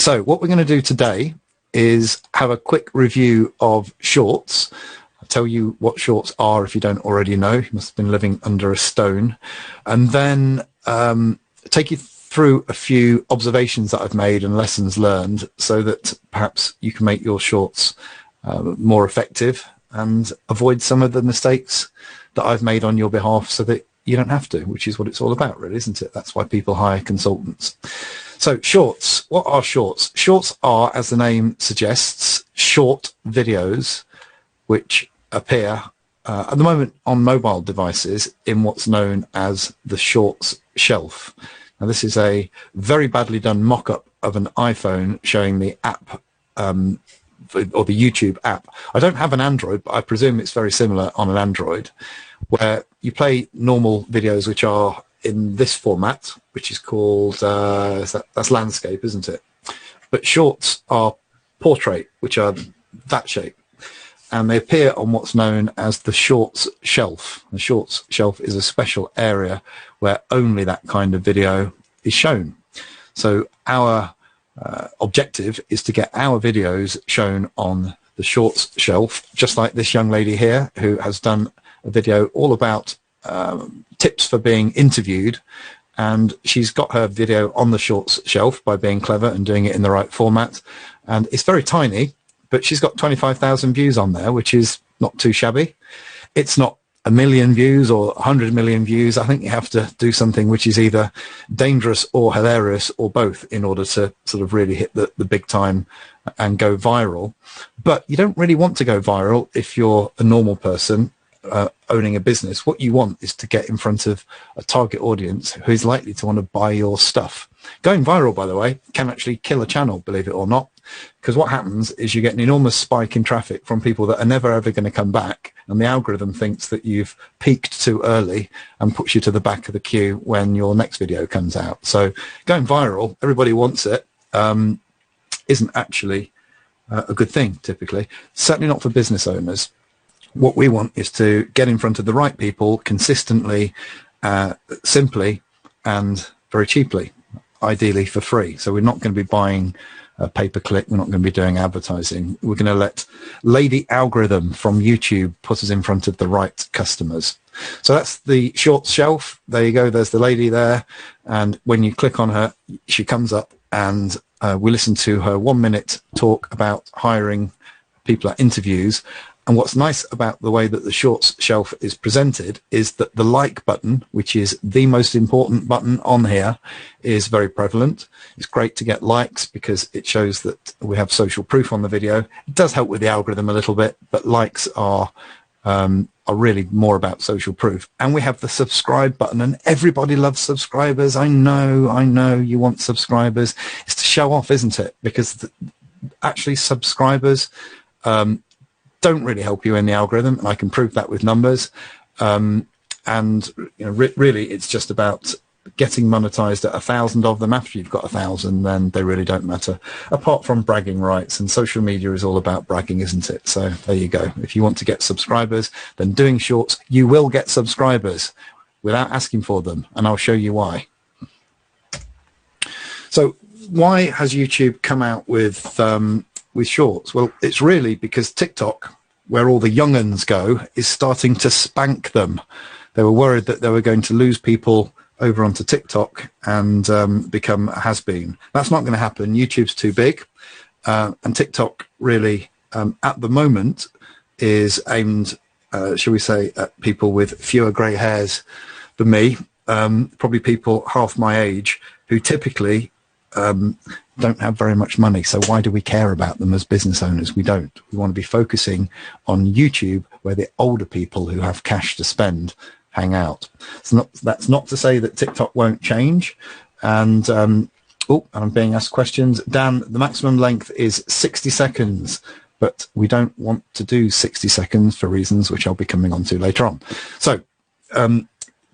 So what we're going to do today is have a quick review of shorts. I'll tell you what shorts are if you don't already know. You must have been living under a stone. And then take you through a few observations that I've made and lessons learned so that perhaps you can make your shorts more effective and avoid some of the mistakes that I've made on your behalf so that you don't have to, which is what it's all about, really, isn't it? That's why people hire consultants. So shorts, what are shorts? Shorts are, as the name suggests, short videos which appear at the moment on mobile devices in what's known as the shorts shelf. Now, this is a very badly done mock-up of an iPhone showing the app or the YouTube app. I don't have an Android, but I presume it's very similar on an Android, where you play normal videos which are in this format, which is called, that's landscape, isn't it? But shorts are portrait, which are that shape. And they appear on what's known as the shorts shelf. The shorts shelf is a special area where only that kind of video is shown. So our objective is to get our videos shown on the shorts shelf, just like this young lady here who has done a video all about tips for being interviewed, and she's got her video on the shorts shelf by being clever and doing it in the right format. And it's very tiny, but she's got 25,000 views on there, which is not too shabby. It's not 1 million views or 100 million views. I think you have to do something which is either dangerous or hilarious or both in order to sort of really hit the big time and go viral. But you don't really want to go viral if you're a normal person owning a business. What you want is to get in front of a target audience who is likely to want to buy your stuff. Going viral, by the way, can actually kill a channel, believe it or not, because what happens is you get an enormous spike in traffic from people that are never ever going to come back, and the algorithm thinks that you've peaked too early and puts you to the back of the queue when your next video comes out. So going viral, everybody wants it, isn't actually a good thing typically, certainly not for business owners. What we want is to get in front of the right people consistently, simply, and very cheaply, ideally for free. So we're not going to be buying a pay-per-click. We're not going to be doing advertising. We're going to let Lady Algorithm from YouTube put us in front of the right customers. So that's the shorts shelf. There you go. There's the lady there. And when you click on her, she comes up, and we listen to her 1-minute talk about hiring people at interviews. And what's nice about the way that the shorts shelf is presented is that the like button, which is the most important button on here, is very prevalent. It's great to get likes because it shows that we have social proof on the video. It does help with the algorithm a little bit, but likes are really more about social proof. And we have the subscribe button, and everybody loves subscribers. I know you want subscribers. It's to show off, isn't it? Because actually subscribers don't really help you in the algorithm, and I can prove that with numbers. And really, it's just about getting monetized at 1,000 of them. After you've got 1,000, then they really don't matter, apart from bragging rights. And social media is all about bragging, isn't it? So there you go. If you want to get subscribers, then doing shorts, you will get subscribers without asking for them, and I'll show you why. So why has YouTube come out with shorts? Well, it's really because TikTok, where all the young'uns go, is starting to spank them. They were worried that they were going to lose people over onto TikTok and become a has-been. That's not going to happen. YouTube's too big, and TikTok really at the moment is aimed, shall we say, at people with fewer grey hairs than me, probably people half my age who typically don't have very much money. So why do we care about them as business owners? We don't. We want to be focusing on YouTube, where the older people who have cash to spend hang out. That's not to say that TikTok won't change. And and I'm being asked questions. Dan, the maximum length is 60 seconds, but we don't want to do 60 seconds for reasons which I'll be coming on to later on. So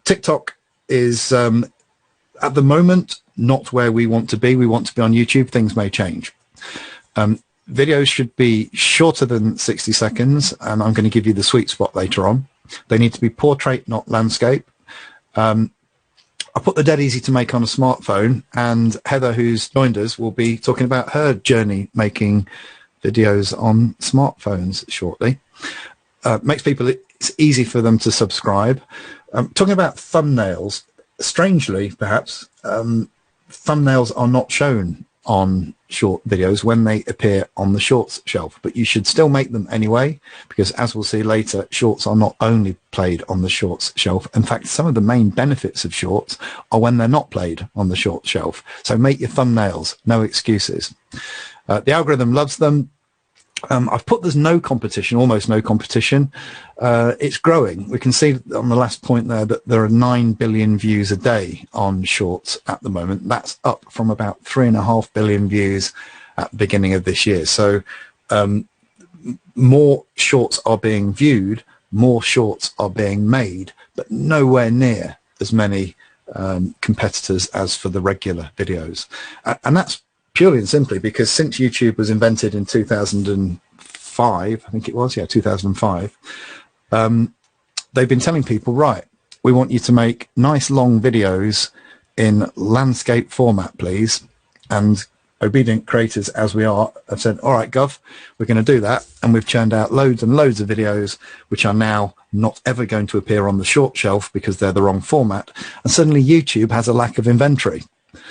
TikTok is at the moment not where we want to be. We want to be on YouTube. Things may change. Videos should be shorter than 60 seconds, and I'm going to give you the sweet spot later on. They need to be portrait, not landscape. I put the dead easy to make on a smartphone, and Heather, who's joined us, will be talking about her journey making videos on smartphones shortly. Makes people, it's easy for them to subscribe. Talking about thumbnails, strangely perhaps, thumbnails are not shown on short videos when they appear on the shorts shelf, but you should still make them anyway, because as we'll see later, shorts are not only played on the shorts shelf. In fact, some of the main benefits of shorts are when they're not played on the short shelf. So make your thumbnails, no excuses. The algorithm loves them. I've put there's no competition, almost no competition. It's growing. We can see on the last point there that there are 9 billion views a day on shorts at the moment. That's up from about 3.5 billion views at the beginning of this year. So more shorts are being viewed, more shorts are being made, but nowhere near as many competitors as for the regular videos. And that's purely and simply because since YouTube was invented in 2005, I think it was, 2005, they've been telling people, right, we want you to make nice long videos in landscape format, please. And obedient creators, as we are, have said, all right, Gov, we're going to do that. And we've churned out loads and loads of videos, which are now not ever going to appear on the short shelf because they're the wrong format. And suddenly YouTube has a lack of inventory.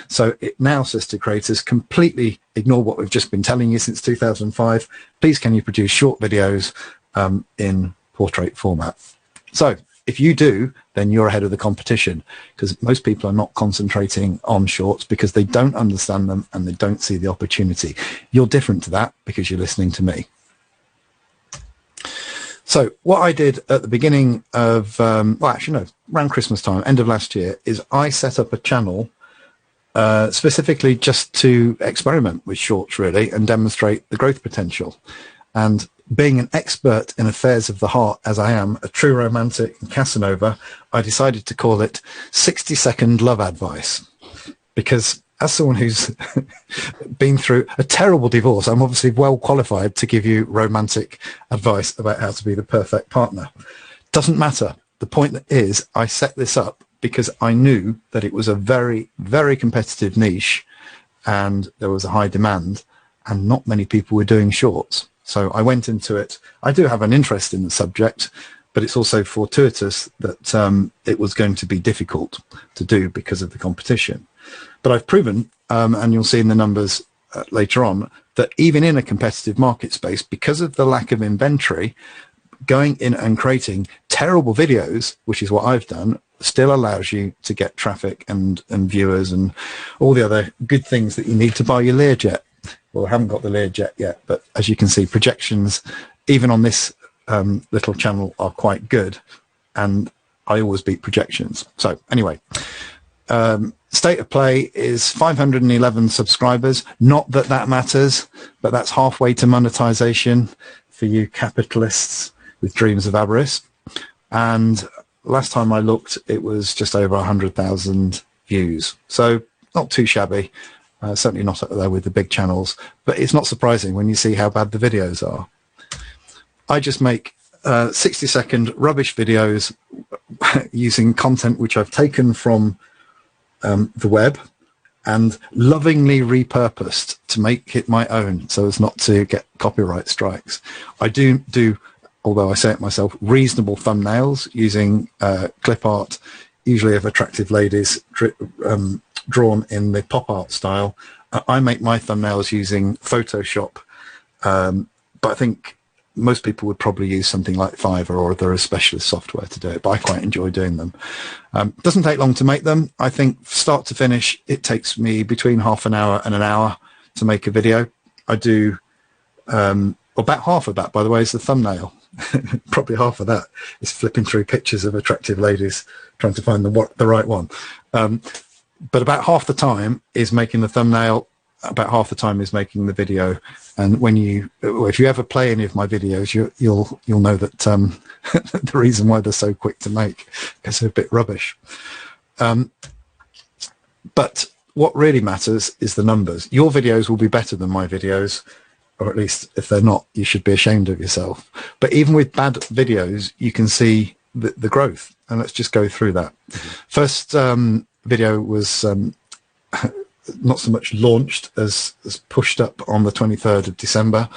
So it now says to creators, completely ignore what we've just been telling you since 2005. Please, can you produce short videos in portrait format? So if you do, then you're ahead of the competition, because most people are not concentrating on shorts because they don't understand them and they don't see the opportunity. You're different to that because you're listening to me. So what I did at the beginning of, well, actually, no, around Christmas time, end of last year, is I set up a channel specifically just to experiment with shorts, really, and demonstrate the growth potential. And being an expert in affairs of the heart, as I am, a true romantic and Casanova, I decided to call it 60-second love advice. Because as someone who's been through a terrible divorce, I'm obviously well qualified to give you romantic advice about how to be the perfect partner. Doesn't matter. The point is, I set this up because I knew that it was a very, very competitive niche and there was a high demand and not many people were doing shorts. So I went into it. I do have an interest in the subject, but it's also fortuitous that it was going to be difficult to do because of the competition. But I've proven, and you'll see in the numbers later on, that even in a competitive market space, because of the lack of inventory, going in and creating terrible videos, which is what I've done, still allows you to get traffic and viewers and all the other good things that you need to buy your Learjet. Well, I haven't got the Learjet yet, but as you can see, projections, even on this little channel, are quite good. And I always beat projections. So anyway, state of play is 511 subscribers. Not that that matters, but that's halfway to monetization for you capitalists with dreams of avarice. And last time I looked, it was just over 100,000 views. So not too shabby. Certainly not up there with the big channels, but it's not surprising when you see how bad the videos are. I just make 60-second rubbish videos using content which I've taken from the web and lovingly repurposed to make it my own so as not to get copyright strikes. I do, although I say it myself, reasonable thumbnails using clip art, usually of attractive ladies, drawn in the pop art style. I make my thumbnails using Photoshop, but I think most people would probably use something like Fiverr, or there is specialist software to do it, but I quite enjoy doing them. Doesn't take long to make them. I think start to finish, it takes me between half an hour and an hour to make a video. I do about half of that, by the way, is the thumbnail. Probably half of that is flipping through pictures of attractive ladies trying to find the right one. But about half the time is making the thumbnail, about half the time is making the video. And when if you ever play any of my videos, you'll know that the reason why they're so quick to make, because they're a bit rubbish. But what really matters is the numbers. Your videos will be better than my videos, or at least if they're not, you should be ashamed of yourself. But even with bad videos, you can see the growth. And let's just go through that. First video was not so much launched as pushed up on the 23rd of December.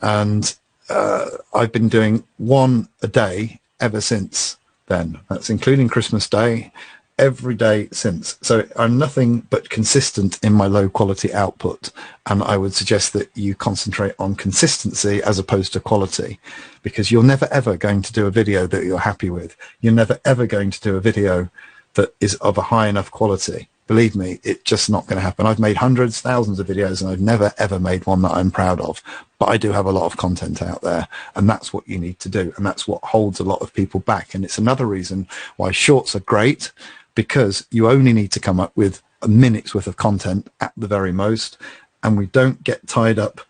And I've been doing one a day ever since then. That's including Christmas Day, every day since. So I'm nothing but consistent in my low quality output. And I would suggest that you concentrate on consistency as opposed to quality, because you're never ever going to do a video that you're happy with. You're never ever going to do a video that is of a high enough quality. Believe me, it's just not going to happen. I've made hundreds, thousands of videos, and I've never ever made one that I'm proud of. But I do have a lot of content out there, and that's what you need to do. And that's what holds a lot of people back. And it's another reason why shorts are great, because you only need to come up with a minute's worth of content at the very most. And we don't get tied up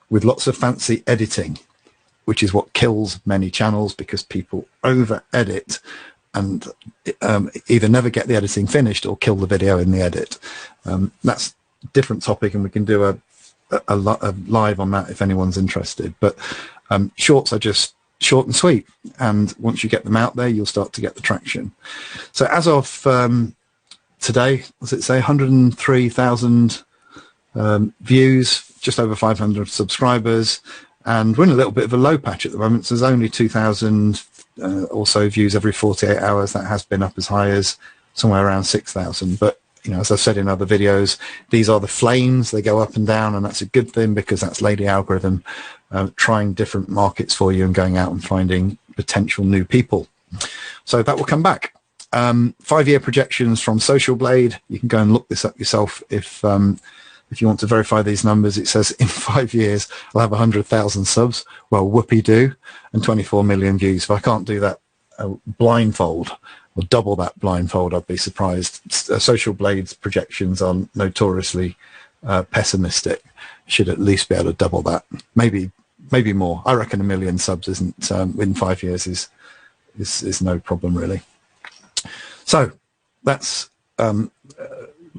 with lots of fancy editing, which is what kills many channels, because people over edit and either never get the editing finished or kill the video in the edit. That's a different topic, and we can do a live on that if anyone's interested. But shorts are just short and sweet, and once you get them out there, you'll start to get the traction. So as of today, what's it say, 103,000 views, just over 500 subscribers, and we're in a little bit of a low patch at the moment. So there's only 2,000 or so views every 48 hours. That has been up as high as somewhere around 6,000. But you know, as I've said in other videos, these are the flames. They go up and down, and that's a good thing, because that's Lady Algorithm trying different markets for you and going out and finding potential new people. So that will come back. 5-year projections from Social Blade. You can go and look this up yourself if you want to verify these numbers. It says in 5 years I'll have 100,000 subs. Well, whoopee-doo, and 24 million views. If I can't do that blindfold, or double that blindfold, I'd be surprised. Social Blade's projections are notoriously pessimistic. Should at least be able to double that, maybe more. I reckon 1 million subs isn't in 5 years is no problem really. So that's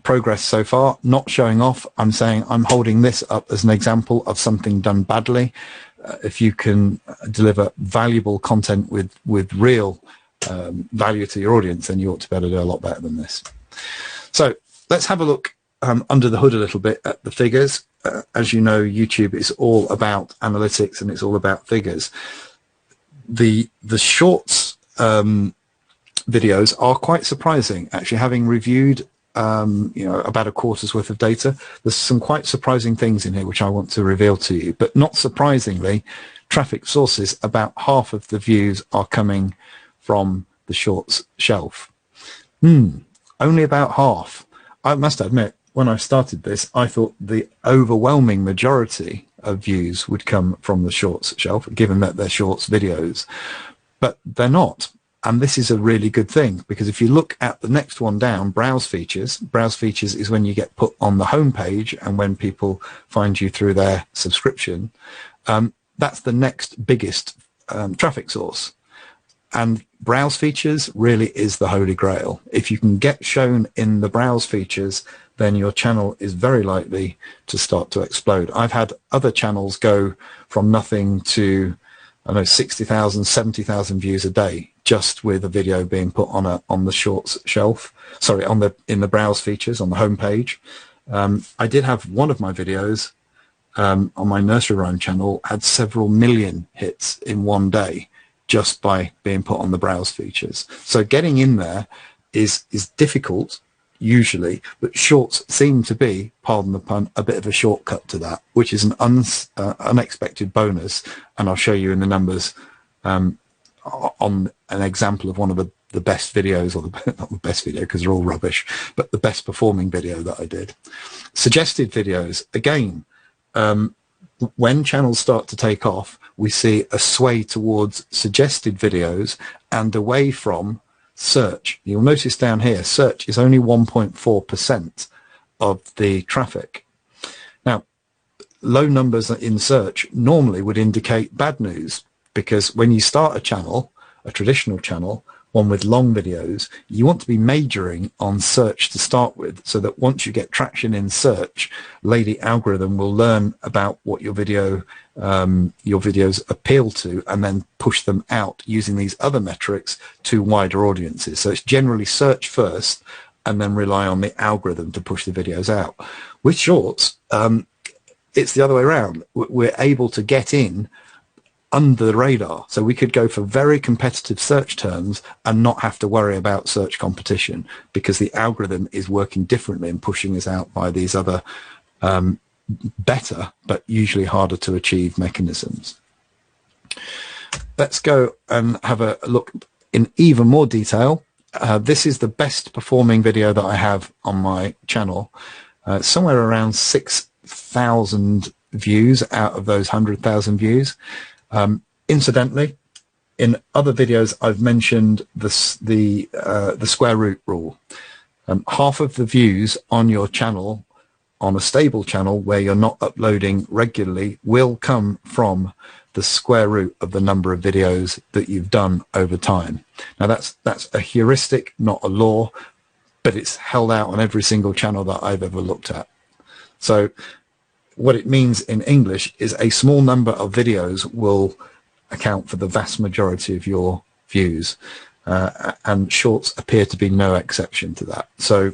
progress so far. Not showing off. I'm saying I'm holding this up as an example of something done badly. If you can deliver valuable content with real value to your audience, then you ought to be able to do a lot better than this. So let's have a look under the hood a little bit at the figures. As you know, YouTube is all about analytics, and it's all about figures. The shorts videos are quite surprising, actually. Having reviewed about a quarter's worth of data, there's some quite surprising things in here which I want to reveal to you. But not surprisingly, traffic sources, about half of the views are coming from the shorts shelf. Only about half. I must admit, when I started this, I thought the overwhelming majority of views would come from the shorts shelf, given that they're shorts videos, but they're not. And this is a really good thing, because if you look at the next one down, browse features is when you get put on the home page and when people find you through their subscription. That's the next biggest traffic source. And browse features really is the holy grail. If you can get shown in the browse features, then your channel is very likely to start to explode. I've had other channels go from nothing to, I know, 60,000, 70,000 views a day, just with a video being put on the shorts shelf. Sorry, in the browse features on the home page. I did have one of my videos on my nursery rhyme channel had several million hits in one day, just by being put on the browse features. So getting in there is difficult usually, but shorts seem to be, pardon the pun, a bit of a shortcut to that, which is an unexpected bonus. And I'll show you in the numbers on an example of one of the best videos, or not the best video because they're all rubbish, but the best performing video that I did. Suggested videos, again, when channels start to take off, we see a sway towards suggested videos and away from search. You'll notice down here, search is only 1.4% of the traffic. Now, low numbers in search normally would indicate bad news, because when you start a channel, a traditional channel, one with long videos, you want to be majoring on search to start with, so that once you get traction in search, Lady Algorithm will learn about what your videos appeal to, and then push them out using these other metrics to wider audiences. So it's generally search first, and then rely on the algorithm to push the videos out. With shorts, it's the other way around. We're able to get in under the radar. So we could go for very competitive search terms and not have to worry about search competition, because the algorithm is working differently and pushing us out by these other better, but usually harder to achieve mechanisms. Let's go and have a look in even more detail. This is the best performing video that I have on my channel. Somewhere around 6,000 views out of those 100,000 views. Incidentally, in other videos I've mentioned the square root rule. Half of the views on your channel, on a stable channel where you're not uploading regularly, will come from the square root of the number of videos that you've done over time. Now that's a heuristic, not a law, but it's held out on every single channel that I've ever looked at. So what it means in English is a small number of videos will account for the vast majority of your views, and shorts appear to be no exception to that. So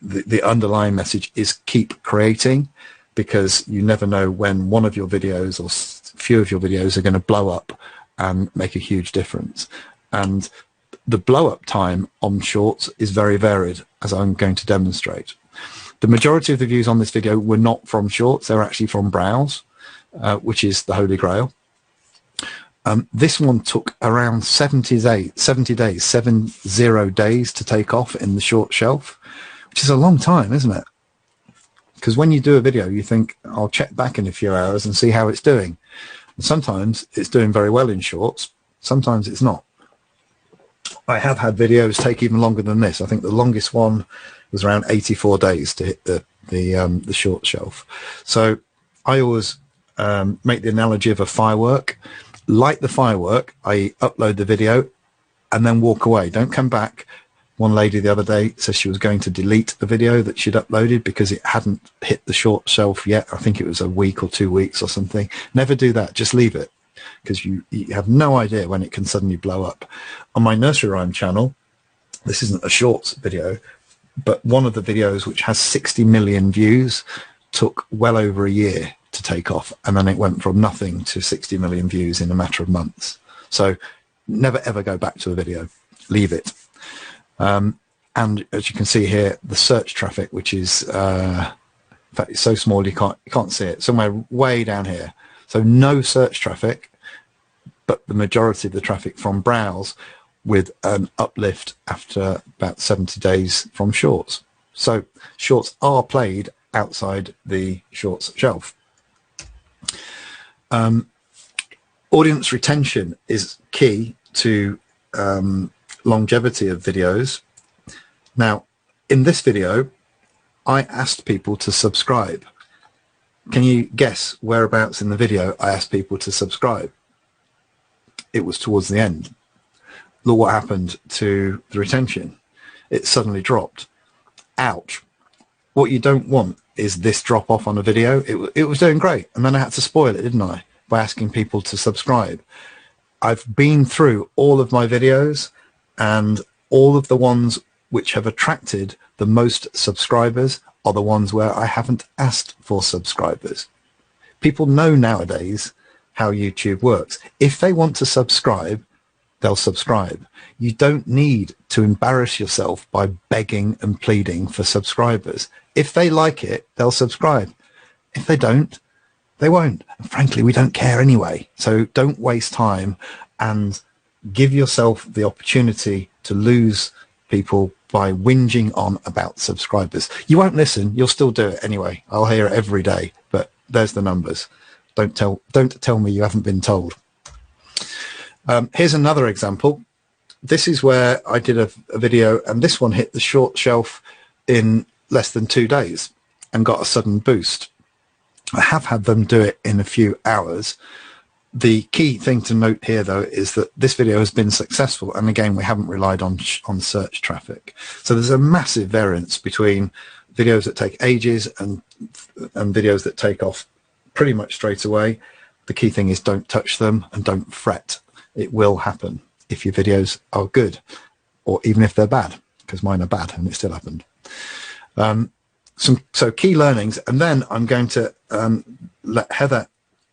the underlying message is keep creating, because you never know when one of your videos or few of your videos are going to blow up and make a huge difference. And the blow up time on shorts is very varied, as I'm going to demonstrate. The majority of the views on this video were not from shorts, they're actually from browse, which is the holy grail. This one took around 70 days to take off in the short shelf, which is a long time, isn't it? Because when you do a video, you think, I'll check back in a few hours and see how it's doing. And sometimes it's doing very well in shorts, sometimes it's not. I have had videos take even longer than this. I think the longest one was around 84 days to hit the short shelf. So I always make the analogy of a firework. Light the firework, i.e. upload the video, and then walk away. Don't come back. One lady the other day says she was going to delete the video that she'd uploaded because it hadn't hit the short shelf yet. I think it was a week or 2 weeks or something. Never do that. Just leave it, because you have no idea when it can suddenly blow up. On my nursery rhyme channel, this isn't a shorts video, but one of the videos, which has 60 million views, took well over a year to take off, and then it went from nothing to 60 million views in a matter of months. So never ever go back to a video. Leave it. And as you can see here, the search traffic, which is in fact it's so small you can't see it, somewhere way down here. So no search traffic, but the majority of the traffic from browse, with an uplift after about 70 days from shorts. So shorts are played outside the shorts shelf. Audience retention is key to longevity of videos. Now, in this video, I asked people to subscribe. Can you guess whereabouts in the video I asked people to subscribe? It was towards the end. Look what happened to the retention. It suddenly dropped. Ouch. What you don't want is this drop off on a video. It was doing great, and then I had to spoil it, didn't I, by asking people to subscribe. I've been through all of my videos, and all of the ones which have attracted the most subscribers are the ones where I haven't asked for subscribers. People know nowadays how YouTube works. If they want to subscribe, they'll subscribe. You don't need to embarrass yourself by begging and pleading for subscribers. If they like it, they'll subscribe. If they don't, they won't. And frankly, we don't care anyway. So don't waste time and give yourself the opportunity to lose people by whinging on about subscribers. You won't listen. You'll still do it anyway. I'll hear it every day, but there's the numbers. Don't tell me you haven't been told. Here's another example. This is where I did a video, and this one hit the short shelf in less than 2 days and got a sudden boost. I have had them do it in a few hours. The key thing to note here, though, is that this video has been successful, and again, we haven't relied on search traffic. So there's a massive variance between videos that take ages and videos that take off pretty much straight away. The key thing is don't touch them and don't fret. It will happen if your videos are good, or even if they're bad, because mine are bad and it still happened. So key learnings, and then I'm going to let Heather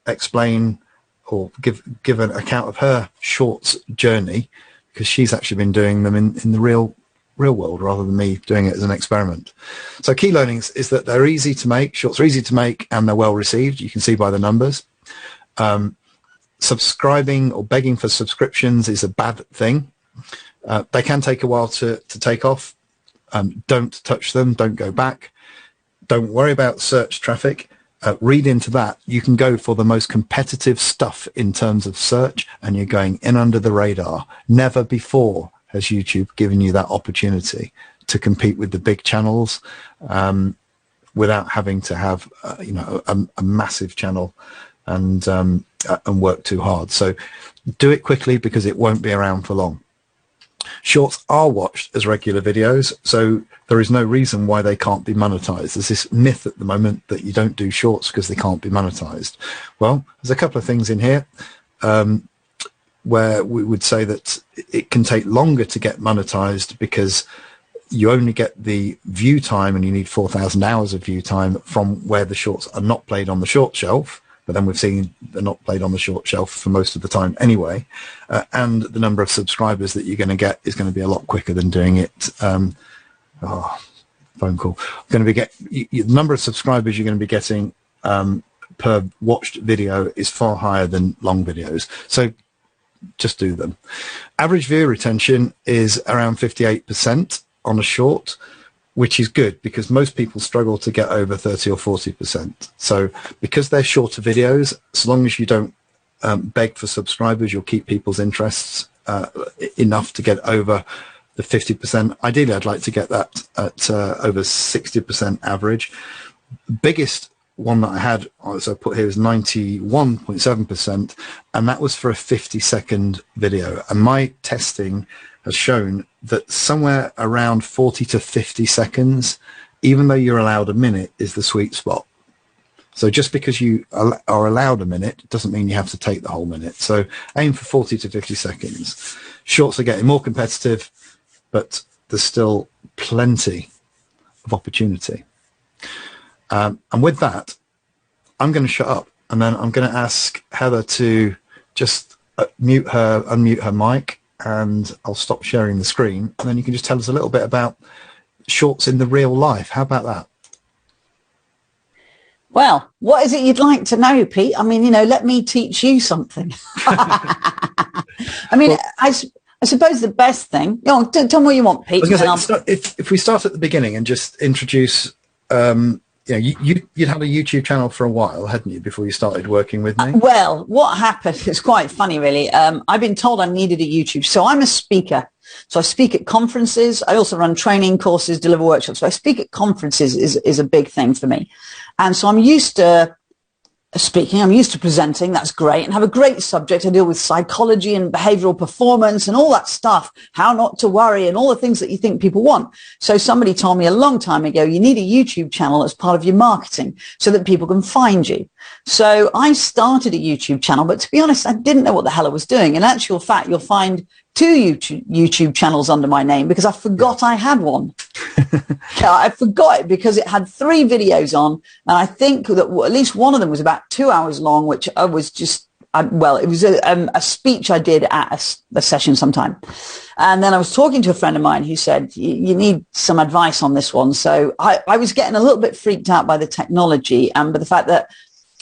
explain or give an account of her shorts journey, because she's actually been doing them in the real world rather than me doing it as an experiment. So key learnings is that they're easy to make. Shorts are easy to make and they're well received. You can see by the numbers. Subscribing or begging for subscriptions is a bad thing. They can take a while to take off. Don't touch them. Don't go back. Don't worry about search traffic. Read into that. You can go for the most competitive stuff in terms of search, and you're going in under the radar. Never before has YouTube given you that opportunity to compete with the big channels without having to have a massive channel and work too hard. So do it quickly, because it won't be around for long. Shorts are watched as regular videos, so there is no reason why they can't be monetized. There's this myth at the moment that you don't do shorts because they can't be monetized. Well, there's a couple of things in here where we would say that it can take longer to get monetized because you only get the view time, and you need 4,000 hours of view time from where the shorts are not played on the short shelf. But then we've seen they're not played on the short shelf for most of the time anyway. And the number of subscribers that you're going to get is going to be a lot quicker than doing it. Phone call. The number of subscribers you're going to be getting per watched video is far higher than long videos. So just do them. Average viewer retention is around 58% on a short, which is good because most people struggle to get over 30 or 40%. So because they're shorter videos, as long as you don't beg for subscribers, you'll keep people's interests enough to get over the 50%. Ideally, I'd like to get that at over 60% average. The biggest one that I had, as I put here, is 91.7%, and that was for a 50-second video. And my testing has shown that somewhere around 40 to 50 seconds, even though you're allowed a minute, is the sweet spot. So just because you are allowed a minute doesn't mean you have to take the whole minute. So aim for 40 to 50 seconds. Shorts are getting more competitive, but there's still plenty of opportunity. And with that, I'm going to shut up, and then I'm going to ask Heather to just unmute her mic, and I'll stop sharing the screen, and then you can just tell us a little bit about shorts in the real life. How about that? Well, what is it you'd like to know, Pete? I mean, let me teach you something. I mean, well, I suppose the best thing, tell me what you want, Pete. If we start at the beginning and just introduce, you'd had a YouTube channel for a while, hadn't you, before you started working with me? Well, what happened, it's quite funny, really. I've been told I needed a YouTube. So I'm a speaker. So I speak at conferences. I also run training courses, deliver workshops. So I speak at conferences is a big thing for me. And so I'm used to speaking, I'm used to presenting, that's great, and have a great subject. I deal with psychology and behavioral performance and all that stuff, how not to worry and all the things that you think people want. So somebody told me a long time ago, you need a YouTube channel as part of your marketing so that people can find you. So I started a YouTube channel, but to be honest, I didn't know what the hell I was doing. In actual fact, you'll find 2 YouTube channels under my name because I forgot I had one. I forgot it because it had 3 videos on, and I think that at least one of them was about 2 hours long, which I was just, it was a speech I did at a session sometime. And then I was talking to a friend of mine who said, you need some advice on this one. So I was getting a little bit freaked out by the technology and by the fact that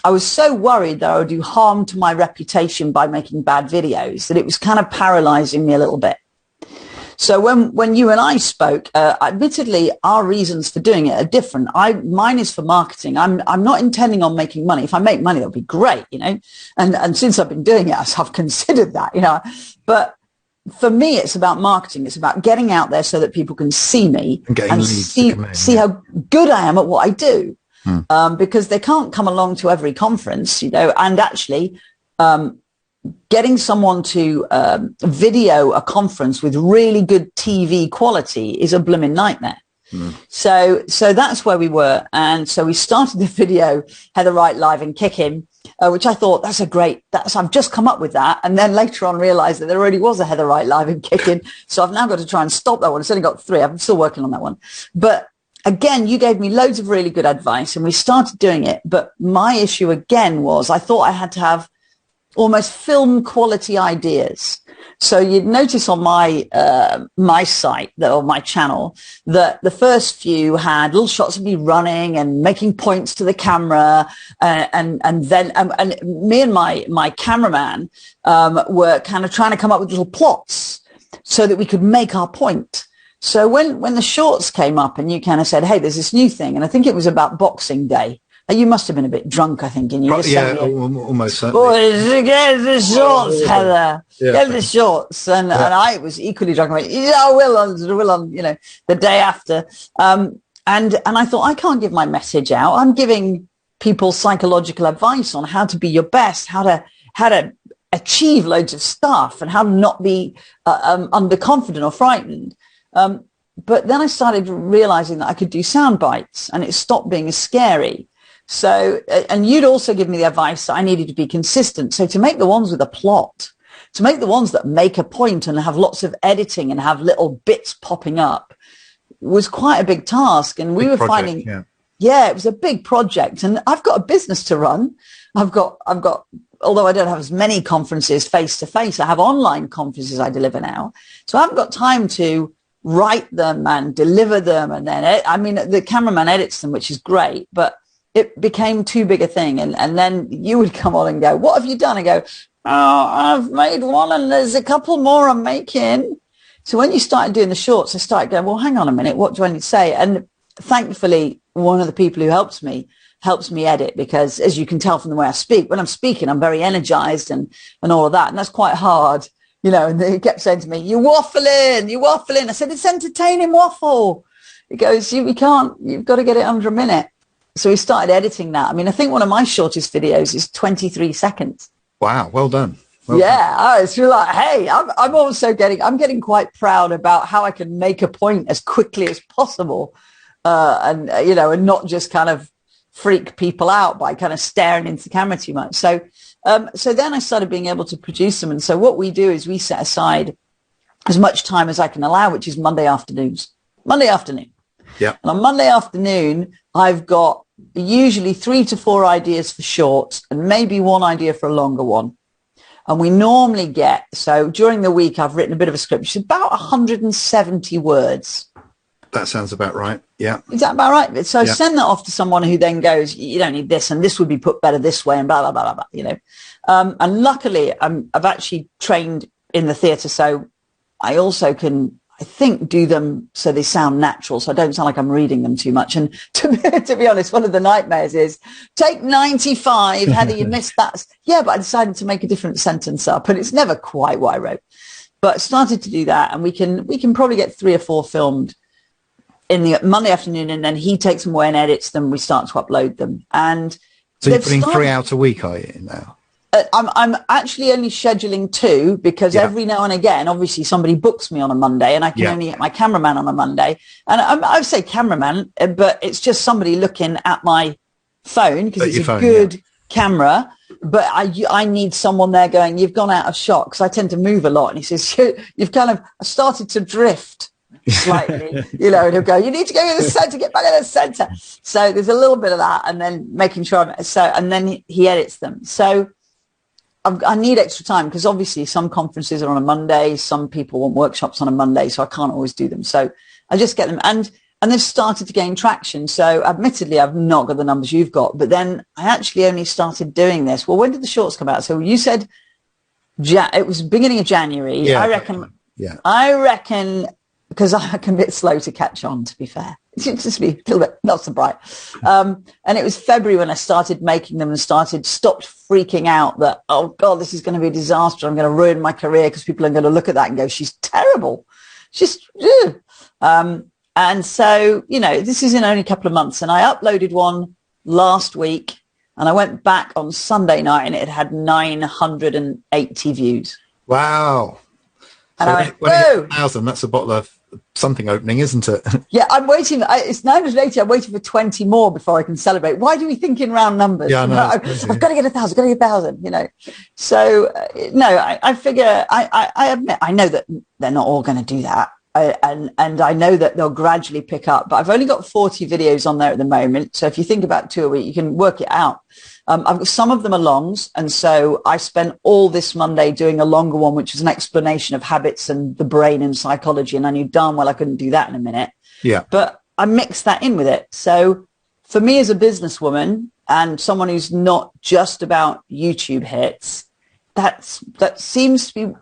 I was so worried that I would do harm to my reputation by making bad videos that it was kind of paralyzing me a little bit. So when you and I spoke, admittedly, our reasons for doing it are different. Mine is for marketing. I'm not intending on making money. If I make money, that'll be great, and since I've been doing it, I've considered that, but for me, it's about marketing. It's about getting out there so that people can see me and see how good I am at what I do. Because they can't come along to every conference, and actually getting someone to video a conference with really good TV quality is a blooming nightmare. So that's where we were. And so we started the video, Heather Wright Live and Kicking, which I thought I've just come up with that. And then later on realized that there already was a Heather Wright Live and Kicking. So I've now got to try and stop that one. It's only got 3. I'm still working on that one. But again, you gave me loads of really good advice and we started doing it. But my issue again was I thought I had to have almost film quality ideas. So you'd notice on my my site or my channel that the first few had little shots of me running and making points to the camera, and then me and my cameraman were kind of trying to come up with little plots so that we could make our point. So when the shorts came up and you kind of said, hey, there's this new thing, and I think it was about Boxing Day. You must have been a bit drunk, I think, and you just yeah, almost certainly. Oh, get the shorts, Heather. Yeah. Get the shorts, and I was equally drunk. I went, yeah, I will on, you know, the day after. And I thought I can't give my message out. I'm giving people psychological advice on how to be your best, how to achieve loads of stuff, and how to not be underconfident or frightened. But then I started realizing that I could do sound bites, and it stopped being as scary. So, and you'd also give me the advice that I needed to be consistent. So to make the ones with a plot, to make the ones that make a point and have lots of editing and have little bits popping up was quite a big task. And we were finding, it was a big project. And I've got a business to run. I've got, although I don't have as many conferences face to face, I have online conferences I deliver now. So I haven't got time to write them and deliver them. And then, the cameraman edits them, which is great, but it became too big a thing. And then you would come on and go, what have you done? I go, oh, I've made one and there's a couple more I'm making. So when you started doing the shorts, I started going, well, hang on a minute. What do I need to say? And thankfully, one of the people who helps me edit, because as you can tell from the way I speak, when I'm speaking, I'm very energized and all of that. And that's quite hard, you know. And he kept saying to me, you're waffling. I said, it's entertaining waffle. He goes, you've got to get it under a minute. So we started editing that. I mean, I think one of my shortest videos is 23 seconds. Wow. Well done. I was like, hey, I'm also getting quite proud about how I can make a point as quickly as possible. And not just kind of freak people out by kind of staring into the camera too much. So then I started being able to produce them. And so what we do is we set aside as much time as I can allow, which is Monday afternoon. Yeah. And on Monday afternoon, I've got usually 3 to 4 ideas for shorts and maybe one idea for a longer one. And we normally get, so during the week, I've written a bit of a script, which is about 170 words. That sounds about right. Yeah. Is that about right? So I send that off to someone who then goes, you don't need this, and this would be put better this way, and blah, blah, blah, blah, blah, you know. And luckily, I've actually trained in the theatre, so I also can, I think, do them so they sound natural, so I don't sound like I'm reading them too much. And to be honest, one of the nightmares is take 95, Heather, you missed that. Yeah, but I decided to make a different sentence up, and it's never quite what I wrote. But started to do that, and we can probably get 3 or 4 filmed in the Monday afternoon, and then he takes them away and edits them. We start to upload them. And so you're putting 3 out a week, are you, now? I'm actually only scheduling 2 because every now and again, obviously somebody books me on a Monday, and I can only get my cameraman on a Monday. And I would say cameraman, but it's just somebody looking at my phone because it's a good camera. But I need someone there going, you've gone out of shot, because I tend to move a lot. And he says, you've kind of started to drift slightly, you know, and he'll go, you need to go in the center, get back in the center. So there's a little bit of that, and then making sure and then he edits them. So I need extra time, because obviously some conferences are on a Monday, some people want workshops on a Monday, so I can't always do them. So I just get them, and they've started to gain traction. So admittedly, I've not got the numbers you've got, but then I actually only started doing this. Well, when did the shorts come out? So you said it was beginning of January. Yeah, I reckon, because I'm a bit slow to catch on, to be fair. It's just be a little bit not so bright. And it was February when I started making them and stopped freaking out that, oh God, this is going to be a disaster. I'm going to ruin my career because people are going to look at that and go, she's terrible. And so, you know, this is in only a couple of months, and I uploaded one last week, and I went back on Sunday night and it had 980 views. Wow. And so I went, when it hits 1,000, that's a bottle of something opening, isn't it? Yeah, I'm waiting. It's 980. I'm waiting for 20 more before I can celebrate. Why do we think in round numbers? Yeah, no, I've got to get 1,000. Got to get 1,000. You know. So no, I figure. I admit I know that they're not all going to do that. and I know that they'll gradually pick up, but I've only got 40 videos on there at the moment. So if you think about 2 a week, you can work it out. I've got, some of them are longs. And so I spent all this Monday doing a longer one, which is an explanation of habits and the brain and psychology. And I knew darn well I couldn't do that in a minute. Yeah. But I mixed that in with it. So for me as a businesswoman and someone who's not just about YouTube hits, that seems to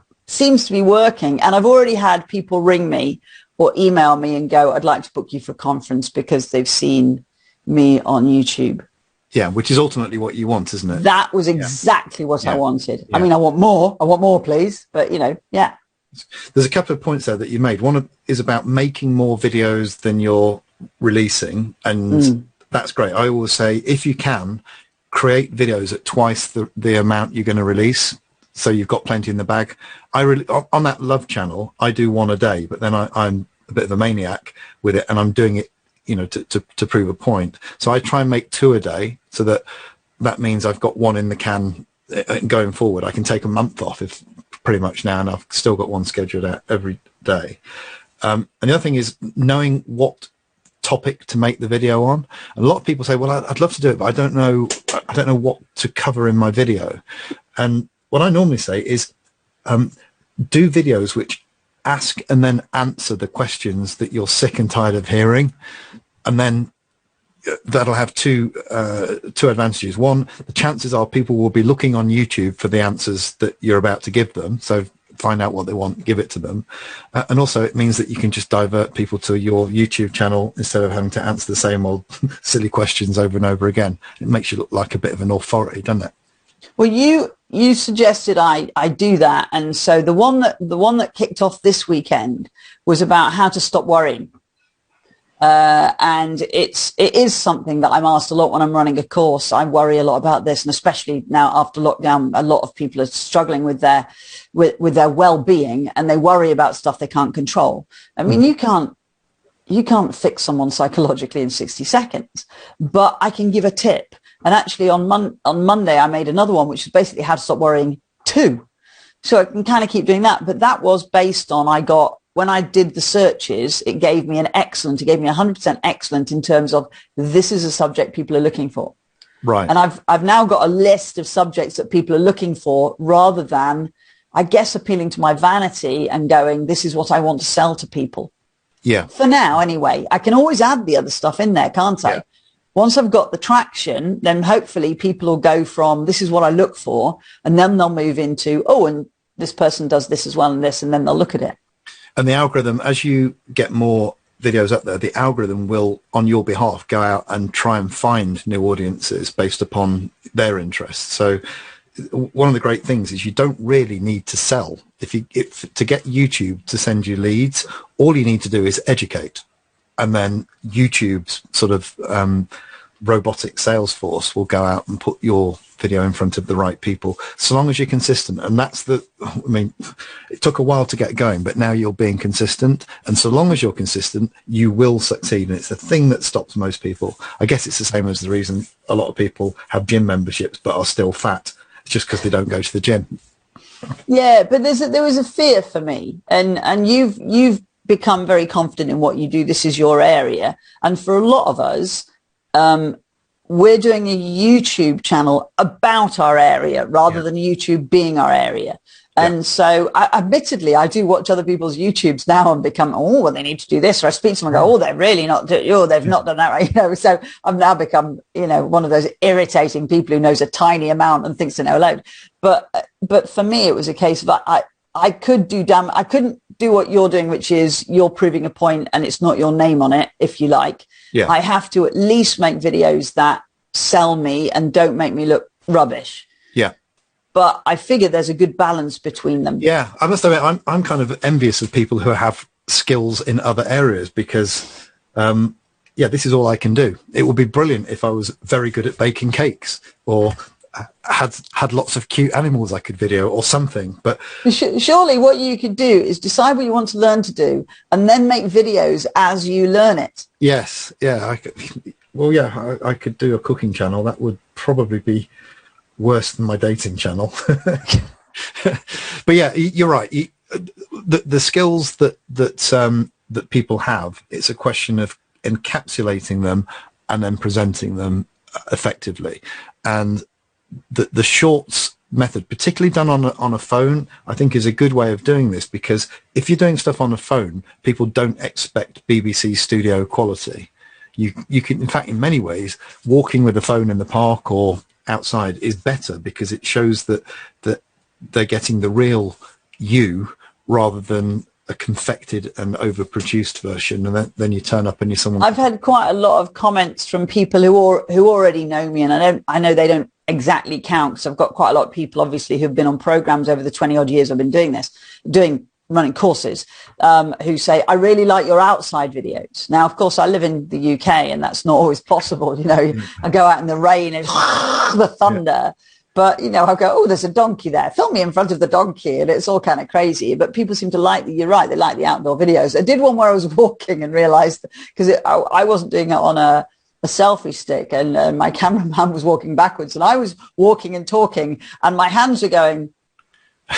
be working. And I've already had people ring me or email me and go, I'd like to book you for a conference because they've seen me on YouTube. Yeah, which is ultimately what you want, isn't it? That was exactly what I wanted. Yeah. I mean, I want more, please. But, you know, yeah. There's a couple of points there that you made. One is about making more videos than you're releasing. And that's great. I always say, if you can, create videos at twice the amount you're going to release. So you've got plenty in the bag. On that love channel, I do one a day, but then I'm a bit of a maniac with it, and I'm doing it, you know, to prove a point. So I try and make 2 a day, so that means I've got one in the can going forward. I can take a month off if pretty much now, and I've still got one scheduled out every day. And the other thing is knowing what topic to make the video on. And a lot of people say, well, I'd love to do it, but I don't know what to cover in my video. And what I normally say is do videos which ask and then answer the questions that you're sick and tired of hearing. And then that'll have two advantages. One, the chances are people will be looking on YouTube for the answers that you're about to give them. So find out what they want, give it to them. And also it means that you can just divert people to your YouTube channel instead of having to answer the same old silly questions over and over again. It makes you look like a bit of an authority, doesn't it? Well, you suggested I do that. And so the one that kicked off this weekend was about how to stop worrying. And it is something that I'm asked a lot when I'm running a course. I worry a lot about this, and especially now after lockdown, a lot of people are struggling with their well-being, and they worry about stuff they can't control. I mean, you can't fix someone psychologically in 60 seconds, but I can give a tip. And actually on Monday, I made another one, which is basically how to stop worrying 2. So I can kind of keep doing that. But that was based on, when I did the searches, it gave me 100% excellent in terms of this is a subject people are looking for. Right. And I've now got a list of subjects that people are looking for, rather than, I guess, appealing to my vanity and going, this is what I want to sell to people. Yeah. For now, anyway. I can always add the other stuff in there, can't I? Yeah. Once I've got the traction, then hopefully people will go from, this is what I look for, and then they'll move into, oh, and this person does this as well and this, and then they'll look at it. And the algorithm, as you get more videos up there, the algorithm will, on your behalf, go out and try and find new audiences based upon their interests. So one of the great things is you don't really need to sell. If to get YouTube to send you leads, all you need to do is educate. And then YouTube's sort of robotic sales force will go out and put your video in front of the right people, so long as you're consistent. And it took a while to get going, but now you're being consistent. And so long as you're consistent, you will succeed. And it's the thing that stops most people. I guess it's the same as the reason a lot of people have gym memberships but are still fat. It's just because they don't go to the gym. Yeah, but there was a fear for me, and you've become very confident in what you do. This is your area. And for a lot of us, we're doing a YouTube channel about our area rather than YouTube being our area. And so admittedly, I do watch other people's YouTubes now and become, oh, well, they need to do this. Or I speak to them and go, oh, they're really not doing, oh, they've not done that right. You know, so I've now become, one of those irritating people who knows a tiny amount and thinks to know a load. But for me, it was a case of I couldn't do what you're doing, which is you're proving a point and it's not your name on it, if you like. Yeah. I have to at least make videos that sell me and don't make me look rubbish. Yeah. But I figure there's a good balance between them. Yeah, I must admit, I'm kind of envious of people who have skills in other areas because, this is all I can do. It would be brilliant if I was very good at baking cakes or had lots of cute animals I could video or something. But surely what you could do is decide what you want to learn to do and then make videos as you learn it. Yes. Yeah. I could do a cooking channel. That would probably be worse than my dating channel. But yeah, you're right. the skills that people have, it's a question of encapsulating them and then presenting them effectively. And the shorts method, particularly done on a phone, I think is a good way of doing this, because if you're doing stuff on a phone, people don't expect BBC studio quality. You can, in fact, in many ways, walking with a phone in the park or outside is better, because it shows that they're getting the real you rather than a confected and overproduced version, and then you turn up and you're someone. I've had quite a lot of comments from people who already know me, and I know they don't exactly count, because I've got quite a lot of people, obviously, who've been on programs over the 20 odd years I've been running courses, who say, I really like your outside videos. Now, of course, I live in the UK, and that's not always possible. You know, I go out in the rain and the thunder. Yeah. But, you know, I'll go, oh, there's a donkey there. Film me in front of the donkey. And it's all kind of crazy. But people seem to like you're right, they like the outdoor videos. I did one where I was walking and realized, because I wasn't doing it on a selfie stick, and my cameraman was walking backwards, and I was walking and talking, and my hands were going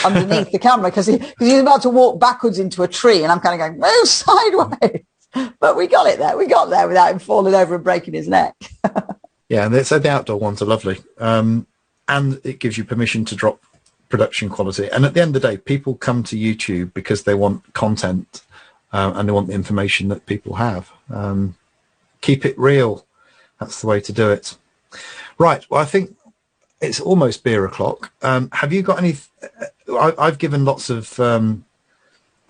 underneath the camera because he was about to walk backwards into a tree, and I'm kind of going, move sideways. But we got it there. We got there without him falling over and breaking his neck. Yeah, and so the outdoor ones are lovely. And it gives you permission to drop production quality. And at the end of the day, people come to YouTube because they want content and they want the information that people have. Keep it real. That's the way to do it. Right. Well, I think it's almost beer o'clock. Have you got any? I've given lots of, I don't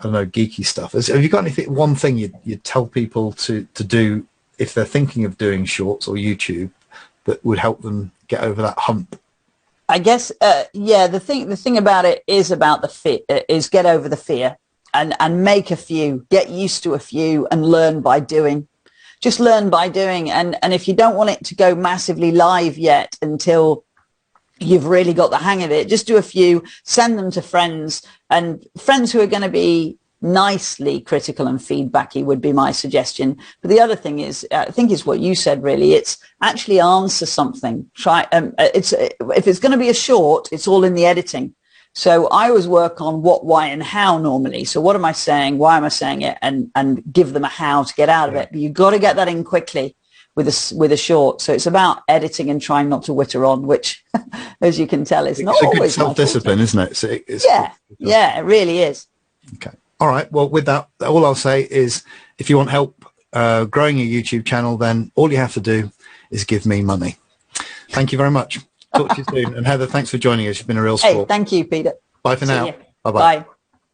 know, geeky stuff. Have you got anything? One thing you'd tell people to do if they're thinking of doing shorts or YouTube that would help them get over that hump? I guess, yeah, the thing about it is about the fear, is get over the fear and make a few, get used to a few, and learn by doing. Just learn by doing. And if you don't want it to go massively live yet until you've really got the hang of it, just do a few, send them to friends, and friends who are going to be nicely critical and feedbacky would be my suggestion. But the other thing is, I think is what you said, really. It's actually answer something. Try. If it's going to be a short, it's all in the editing. So I always work on what, why, and how normally. So what am I saying? Why am I saying it? And give them a how to get out of it. But you've got to get that in quickly with a short. So it's about editing and trying not to witter on, which, as you can tell, is not always good self-discipline, isn't it? Yeah, it really is. Okay. All right. Well, with that, all I'll say is if you want help growing your YouTube channel, then all you have to do is give me money. Thank you very much. Talk to you soon. And Heather, thanks for joining us. You've been a real sport. Hey, thank you, Peter. Bye for now. Bye-bye. Bye.